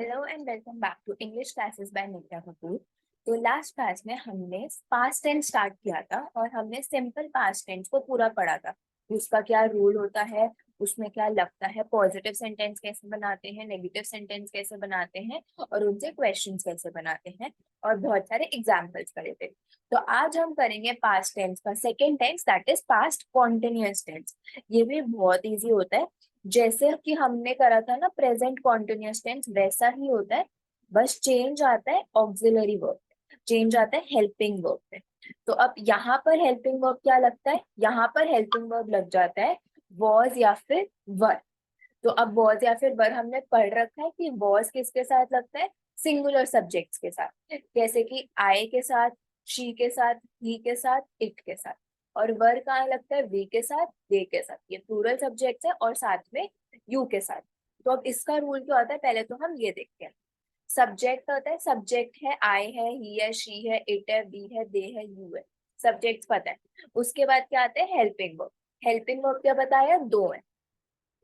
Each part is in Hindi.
Hello and welcome back to English classes by Nitya Kapoor. तो लास्ट क्लास में हमने पास्ट टेंस स्टार्ट किया था और हमने सिंपल पास्ट टेंस को पूरा पढ़ा था। उसका क्या रूल होता है, उसमें क्या लगता है, पॉजिटिव सेंटेंस कैसे बनाते हैं, नेगेटिव सेंटेंस कैसे बनाते हैं और उनसे क्वेश्चंस कैसे बनाते हैं, और बहुत सारे एग्जाम्पल्स करे थे। तो आज हम करेंगे पास्ट टेंस का second tense, that is past continuous tense. ये भी बहुत ईजी होता है। जैसे कि हमने करा था ना प्रेजेंट कॉन्टिन्यूअस टेंस, वैसा ही होता है। बस चेंज आता है ऑक्सिलरी वर्ब पे, चेंज आता है हेल्पिंग वर्ब पे। तो अब यहाँ पर हेल्पिंग वर्ब क्या लगता है, यहाँ पर हेल्पिंग वर्ब लग जाता है वॉज या फिर वर। तो अब वॉज या फिर वर हमने पढ़ रखा है कि वॉज किसके साथ लगता है, सिंगुलर सब्जेक्ट्स के साथ, जैसे कि आई के साथ, शी के साथ, ही के साथ, इट के साथ। और वर कहाँ लगता है, वी के साथ, दे के साथ। ये प्लूरल सब्जेक्ट्स है और साथ में यू के साथ। तो अब इसका रूल क्या होता है, पहले तो हम ये देखते हैं। सब्जेक्ट होता है, सब्जेक्ट है आई है, ही है, शी है, इट है, वी है, दे है, यू है। सब्जेक्ट्स पता है। उसके बाद क्या आता है, हेल्पिंग वर्ब। हेल्पिंग वर्ब क्या बताया, दो है,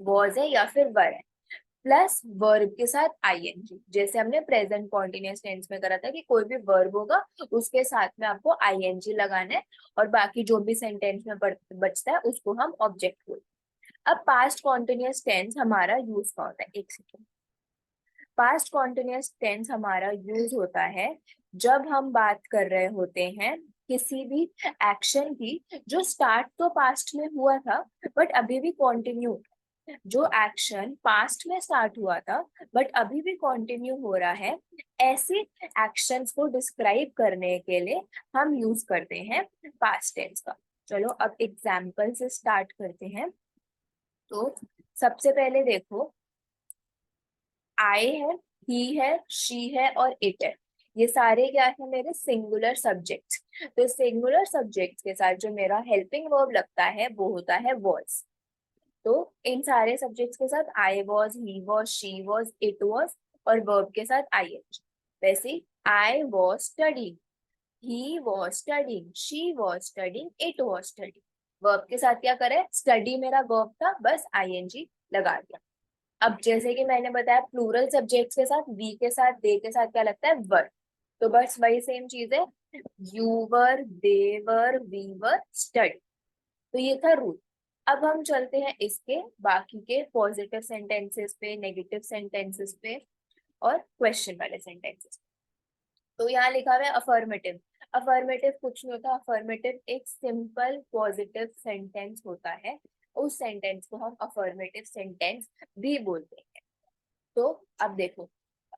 वॉज है या फिर वर है, प्लस वर्ब के साथ आईएनजी। जैसे हमने प्रेजेंट कॉन्टिन्यूअस टेंस में करा था कि कोई भी वर्ब होगा उसके साथ में आपको आईएनजी लगाना है, और बाकी जो भी सेंटेंस में बचता है उसको हम ऑब्जेक्ट बोलते हैं। अब पास्ट कॉन्टिन्यूअस टेंस हमारा यूज का होता है, एक सेकेंड। पास्ट कॉन्टिन्यूअस टेंस हमारा यूज होता है जब हम बात कर रहे होते हैं किसी भी एक्शन की जो स्टार्ट तो पास्ट में हुआ था बट अभी भी कंटिन्यू, जो एक्शन पास्ट में स्टार्ट हुआ था बट अभी भी कंटिन्यू हो रहा है, ऐसे एक्शंस को डिस्क्राइब करने के लिए हम यूज करते हैं पास्ट टेंस का। चलो अब एग्जाम्पल से स्टार्ट करते हैं। तो सबसे पहले देखो, आई है, ही है, शी है और इट है। ये सारे क्या है, मेरे सिंगुलर सब्जेक्ट्स। तो सिंगुलर सब्जेक्ट्स के साथ जो मेरा हेल्पिंग वर्ब लगता है वो होता है वॉज। तो इन सारे सब्जेक्ट्स के साथ I was, he was, she was, it was, और वर्ब के साथ आई एच। वैसे I was studying, he was studying, she was studying, it was studying. Verb के साथ क्या करे, स्टडी मेरा वर्ब था, बस आईएनजी लगा दिया। अब जैसे कि मैंने बताया प्लूरल सब्जेक्ट्स के साथ वी के साथ, दे के साथ क्या लगता है, वर। तो बस वही सेम चीज है, you were, they were, we were, study. तो ये था रूल। अब हम चलते हैं इसके बाकी के पॉजिटिव सेंटेंसेस पे, नेगेटिव सेंटेंसेस पे और क्वेश्चन वाले सेंटेंसेस। तो यहाँ लिखा हुआ है अफर्मेटिव। अफर्मेटिव कुछ नहीं होता, अफर्मेटिव एक सिंपल पॉजिटिव सेंटेंस होता है। उस सेंटेंस को हम अफर्मेटिव सेंटेंस भी बोलते हैं। तो अब देखो,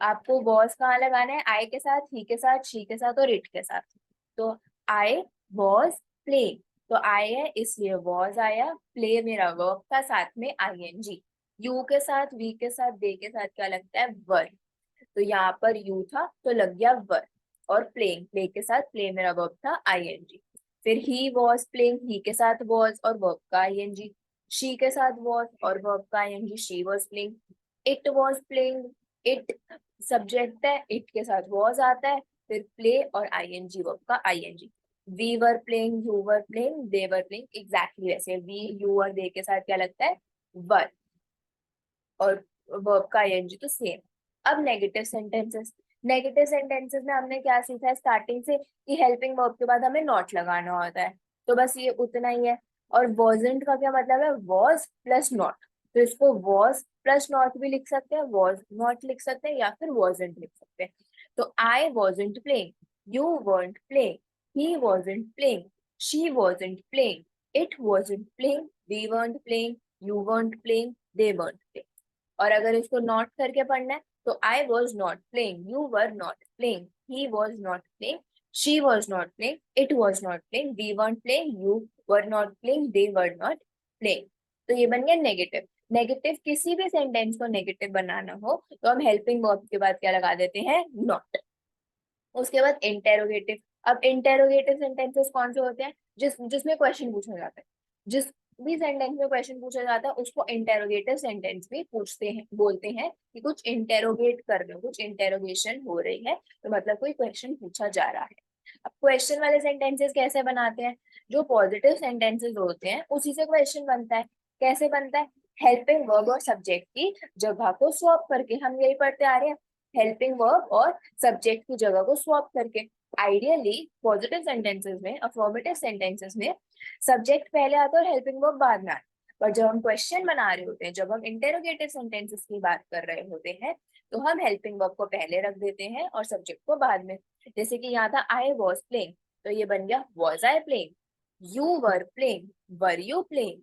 आपको वॉज कहाँ लगाना है, आई के साथ, ही के साथ, शी के साथ और इट के साथ। तो आई वॉज प्लेइंग, तो आई है इसलिए वॉज आया, प्ले मेरा वर्ब था, साथ में आईएनजी। यू के साथ, वी के साथ, दे के साथ क्या लगता है, वर। तो यहाँ पर यू था तो लग गया वर। और प्लेइंग, प्ले के साथ प्ले मेरा वर्ब था, आईएनजी। फिर ही वॉज प्लेइंग, ही के साथ वॉज और वर्ब का आईएनजी। शी के साथ वॉज और वर्ब का ING, she was playing. It was playing, it subject है, इट के साथ वॉज आता है, फिर प्ले और आईएनजी वर्ब का ING. We were playing, you were playing, they were playing, exactly वैसे वी यू और दे के साथ क्या लगता है, वर, और वर्ब का आईएनजी तो सेम। अब नेगेटिव सेंटेंसेस। नेगेटिव सेंटेंसेस में हमने क्या सीखा है स्टार्टिंग से कि हेल्पिंग वर्ब के बाद हमें नॉट लगाना होता है। तो बस ये उतना ही है। और वॉजेंट का क्या मतलब है, वॉज प्लस नॉट। तो इसको वॉज प्लस नॉट भी लिख सकते हैं, वॉज नॉट लिख सकते हैं, या फिर वॉजेंट लिख सकते हैं। तो I wasn't playing, you weren't playing, he wasn't playing, she wasn't playing, it wasn't playing, we weren't playing, you weren't playing, they weren't playing. और अगर इसको नॉट करके पढ़ना है तो I was not playing, you were not playing, he was not playing, she was not playing, it was not playing, we weren't playing, you were not playing, they were not playing. तो ये बन गया नेगेटिव। नेगेटिव किसी भी सेंटेंस को नेगेटिव बनाना हो तो हम हेल्पिंग वर्ब के बाद क्या लगा देते हैं, नॉट। उसके बाद इंटेरोगेटिव। अब इंटेरोगेटिव सेंटेंसेस कौन से होते हैं, जिसमें क्वेश्चन पूछा जाता है। जिस भी सेंटेंस में क्वेश्चन पूछा जाता है उसको इंटेरोगेटिव सेंटेंस भी पूछते हैं, बोलते हैं कि कुछ इंटेरोगेट कर रहे हो, कुछ इंटेरोगेशन हो रही है, तो मतलब कोई क्वेश्चन पूछा जा रहा है। अब क्वेश्चन वाले सेंटेंसेस कैसे बनाते हैं, जो पॉजिटिव सेंटेंसेस होते हैं उसी से क्वेश्चन बनता है। कैसे बनता है, हेल्पिंग वर्ब और सब्जेक्ट की जगह को स्वैप करके, हम यही पढ़ते आ रहे हैं। हेल्पिंग वर्ब और सब्जेक्ट की जगह को स्वैप करके। आइडियली पॉजिटिव सेंटेंसेस में, अफर्मेटिव सेंटेंसेस में सब्जेक्ट पहले आता है और हेल्पिंग वर्ब बाद में आता है। पर जब हम क्वेश्चन बना रहे होते हैं, जब हम इंटेरोगेटिव सेंटेंसेस की बात कर रहे होते हैं, तो हम हेल्पिंग वर्ब को पहले रख देते हैं और सब्जेक्ट को बाद में। जैसे कि यहाँ था आई वॉज प्लेइंग, तो ये बन गया was I playing. You were playing, were you playing.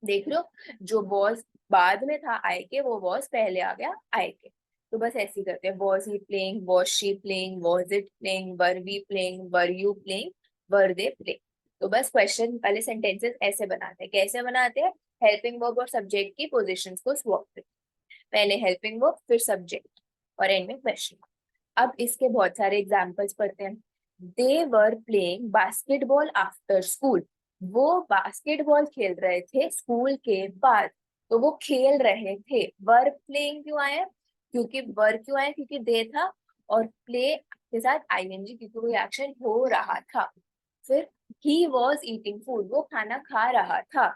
देख लो, जो वॉज बाद में था आई के, वो वॉज पहले आ गया आई के। तो बस ऐसे ही करते हैं, was he playing, was she playing, was it playing, were we playing, were you playing, were they playing. तो बस क्वेश्चन वाले सेंटेंसेस ऐसे बनाते हैं। कैसे बनाते हैं? हेल्पिंग वर्ब और सब्जेक्ट की पोजीशंस को स्वैप करते, पहले हेल्पिंग वर्ब फिर सब्जेक्ट और एंड में क्वेश्चन। अब इसके बहुत सारे एग्जाम्पल्स पढ़ते हैं। They were playing basketball after school, वो बास्केटबॉल खेल रहे थे स्कूल के बाद। तो वो खेल रहे थे। वर प्लेइंग क्यों आया? क्योंकि वर क्यों आया? क्योंकि दे था, और प्ले के साथ आईएनजी क्योंकि वो एक्शन हो रहा था। फिर ही वॉज ईटिंग फूड, वो खाना खा रहा था।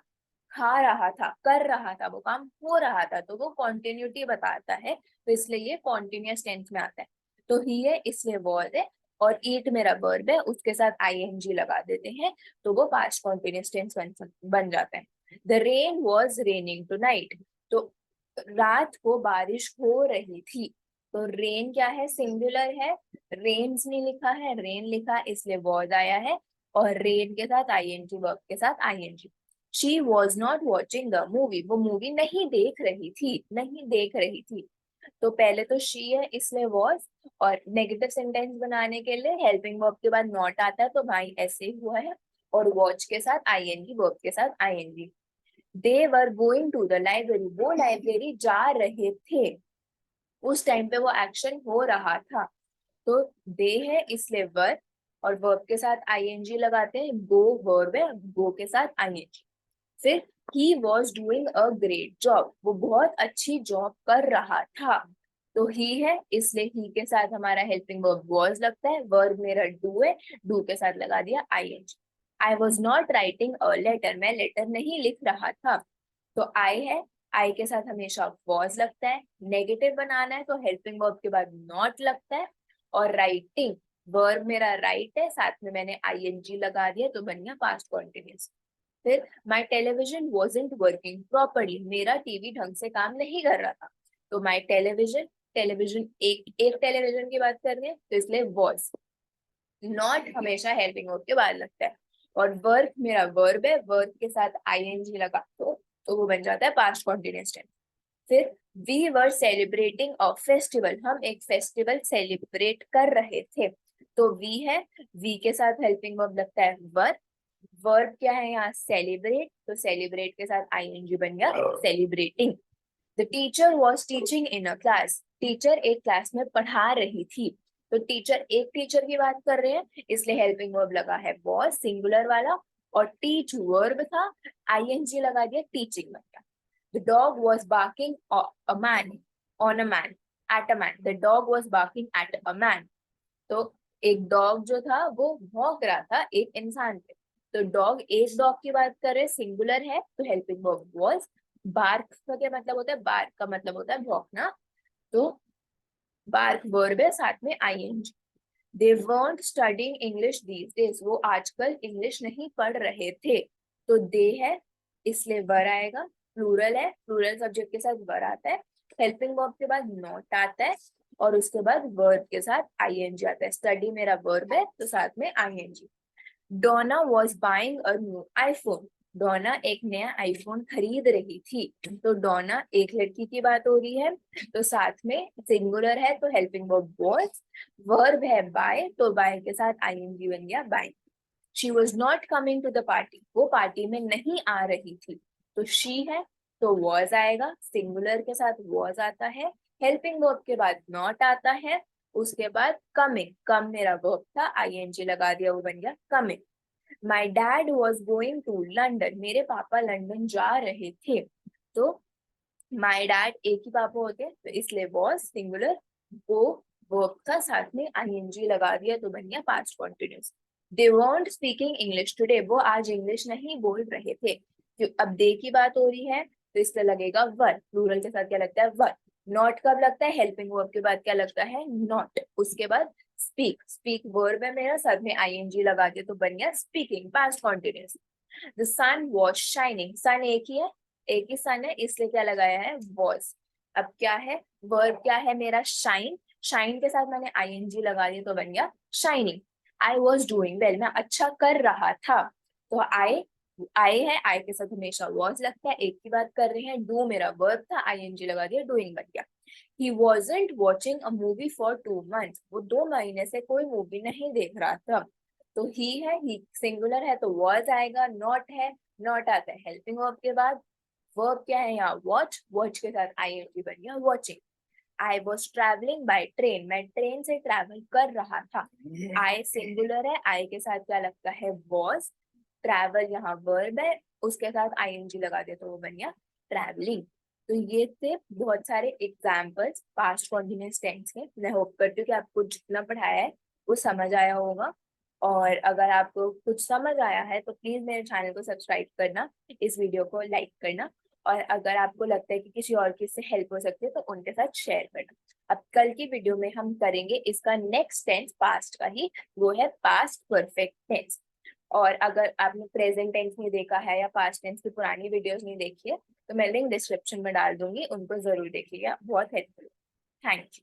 खा रहा था, कर रहा था, वो काम हो रहा था, तो वो कॉन्टिन्यूटी बताता है, तो इसलिए ये कॉन्टिन्यूअस टेंस में आता है। तो ही है इसलिए वॉज है, और ईट मेरा वर्ब है, उसके साथ आईएनजी लगा देते हैं, तो वो पास्ट कॉन्टिन्यूअस टेंस बन जाता है। The rain was raining tonight, तो रात को बारिश हो रही थी। तो रेन क्या है? सिंगुलर है, रेन्स नहीं लिखा है, रेन लिखा इसलिए वॉज आया है, और रेन के साथ आईएनजी, वर्ब के साथ ING. She was not watching the movie, वो मूवी नहीं देख रही थी, नहीं देख रही थी। तो पहले तो शी है इसलिए वॉज, और नेगेटिव सेंटेंस बनाने के लिए हेल्पिंग वर्ब के बाद नॉट आता है, तो भाई ऐसे ही हुआ है, और वॉच के साथ आईएनजी, वर्ब के साथ ING. They were going to the library, वो लाइब्रेरी जा रहे थे, उस टाइम पे वो एक्शन हो रहा था। तो दे है इसलिए वर, और वर्ब के साथ आईएनजी लगाते हैं, गो वर्ब है, गो के साथ आईएनजी। फिर he was doing a great job, वो बहुत अच्छी जॉब कर रहा था। तो ही है इसलिए ही के साथ हमारा हेल्पिंग वर्ब वॉज लगता है, वर्ब मेरा डू है, डू के साथ लगा दिया ING. I was not writing a letter, मैं लेटर नहीं लिख रहा था। तो आई है, आई के साथ हमेशा वॉज लगता है। नेगेटिव बनाना है तो हेल्पिंग वर्ब के बाद नॉट लगता है, और राइटिंग वर्ब मेरा राइट है, साथ में मैंने आईएनजी लगा दिया, तो बन गया पास्ट कॉन्टिन्यूअस। फिर माई टेलीविजन वॉजेंट वर्किंग प्रॉपरली, मेरा टीवी ढंग से काम नहीं कर रहा था। तो माई टेलीविजन, टेलीविजन एक टेलीविजन की बात कर रहे हैं, तो इसलिए वॉज। नॉट हमेशा हेल्पिंग वर्ब के बाद लगता है, और वर्क मेरा वर्ब है, वर्ब के साथ आईएनजी लगा तो वो बन जाता है पास्ट कॉन्टिन्यूअस टेंस। फिर we were celebrating a festival, हम एक फेस्टिवल सेलिब्रेट कर रहे थे। तो वी है, वी के साथ हेल्पिंग वर्ब लगता है वर, वर्ब क्या है यहाँ? सेलिब्रेट, तो सेलिब्रेट के साथ आईएनजी बन गया celebrating. The teacher was teaching in a class, teacher एक क्लास में पढ़ा रही थी। तो टीचर, एक टीचर की बात कर रहे हैं, इसलिए हेल्पिंग वर्ब लगा है वॉज सिंगुलर वाला, और टीच वर्ब था, आईएनजी लगा दिया, टीचिंग बन गया। The dog was barking a man on a man, at a man, the dog was barking at a man. तो एक डॉग जो था वो भौंक रहा था एक इंसान पे। तो डॉग, एक डॉग की बात कर रहे, सिंगुलर है, तो हेल्पिंग वर्ब वॉज। बार्क का क्या मतलब होता है? बार्क का मतलब होता है भौंकना, तो बार्क वर्ब है, साथ में ING. They weren't studying English these days, वो आजकल इंग्लिश नहीं पढ़ रहे थे। तो दे है इसलिए वर आएगा, प्लूरल है, प्लूरल सब्जेक्ट के साथ वर आता है, हेल्पिंग वर्ब के बाद नॉट आता है, और उसके बाद वर्ब के साथ आईएनजी आता है। स्टडी मेरा वर्ब है, तो साथ में I N G. Donna was buying a new iPhone, Donna एक नया आईफोन खरीद रही थी। तो डोना एक लड़की की बात हो रही है, तो साथ में सिंगुलर है, तो हेल्पिंग वर्ब वॉज, वर्ब है बाय, तो बाय के साथ आईएनजी बन गया buy. She was not coming to the party, वो पार्टी में नहीं आ रही थी। तो शी है, तो वॉज आएगा, सिंगुलर के साथ वॉज आता है, हेल्पिंग वर्ब के बाद नॉट आता है, उसके बाद कमिंग, कम मेरा वर्ब था, आईएनजी लगा दिया, वो बन गया coming. My dad was going to London, मेरे पापा लंदन जा रहे थे। तो माई डैड एक ही पापा होते हैं, तो इसलिए वॉज सिंगुलर, वो वर्ब था, साथ में आईएनजी लगा दिया, तो बन गया पास्ट कॉन्टिन्यूअस। दे weren't स्पीकिंग इंग्लिश टुडे, वो आज इंग्लिश नहीं बोल रहे थे। अब दे की बात हो रही है, तो इससे लगेगा वर, प्लूरल के साथ क्या लगता है? वर। नॉट कब लगता है, हेल्पिंग वर्ब के बाद क्या लगता है, नॉट। उसके बाद स्पीक, स्पीक वर्ब है मेरा, साथ में आईएनजी लगा दिया तो बन गया speaking, past continuous. The sun was shining, sun एक ही है, एक ही सन है, इसलिए क्या लगाया है, वॉज। अब क्या है, वर्ब क्या है मेरा, शाइन, शाइन के साथ मैंने आईएनजी लगा दिया तो बन गया shining. I was doing well, मैं अच्छा कर रहा था, तो आई है, आई के साथ हमेशा वॉज लगता है, एक की बात कर रहे हैं, डू मेरा वर्ब था, आईएनजी लगा दिया, डूइंग बन गया। He wasn't watching a movie for 2 months, वो 2 महीने से कोई मूवी नहीं देख रहा था। तो ही है, ही सिंगुलर है तो वॉज आएगा, नॉट है, नॉट आता है हेल्पिंग वर्ब के बाद। वर्ब क्या है यहाँ, वॉच, वॉच के साथ आईएनजी बन गया watching. I was travelling by train, मैं ट्रेन से ट्रेवल कर रहा था। आई सिंगुलर है, आई के साथ क्या लगता है, वॉज। ट्रैवल यहाँ वर्ब है, उसके साथ आईएनजी लगा दे तो वो बन गया ट्रैवलिंग। तो ये थे बहुत सारे एग्जाम्पल्स पास्ट कॉन्टिन्यूअस टेंस के। मैं होप करती हूँ कि आपको जितना पढ़ाया है वो समझ आया होगा। और अगर आपको कुछ समझ आया है तो प्लीज मेरे चैनल को सब्सक्राइब करना, इस वीडियो को लाइक करना, और अगर आपको लगता है कि किसी और की इससे हेल्प हो सकती है तो उनके साथ शेयर करना। अब कल की वीडियो में हम करेंगे इसका नेक्स्ट टेंस पास्ट का ही, वो है पास्ट परफेक्ट टेंस। और अगर आपने प्रेजेंट टेंस नहीं देखा है या पास्ट टेंस की पुरानी वीडियोस नहीं देखी है तो मैं लिंक डिस्क्रिप्शन में डाल दूंगी, उनको जरूर देखिएगा, बहुत हेल्पफुल। Thank you.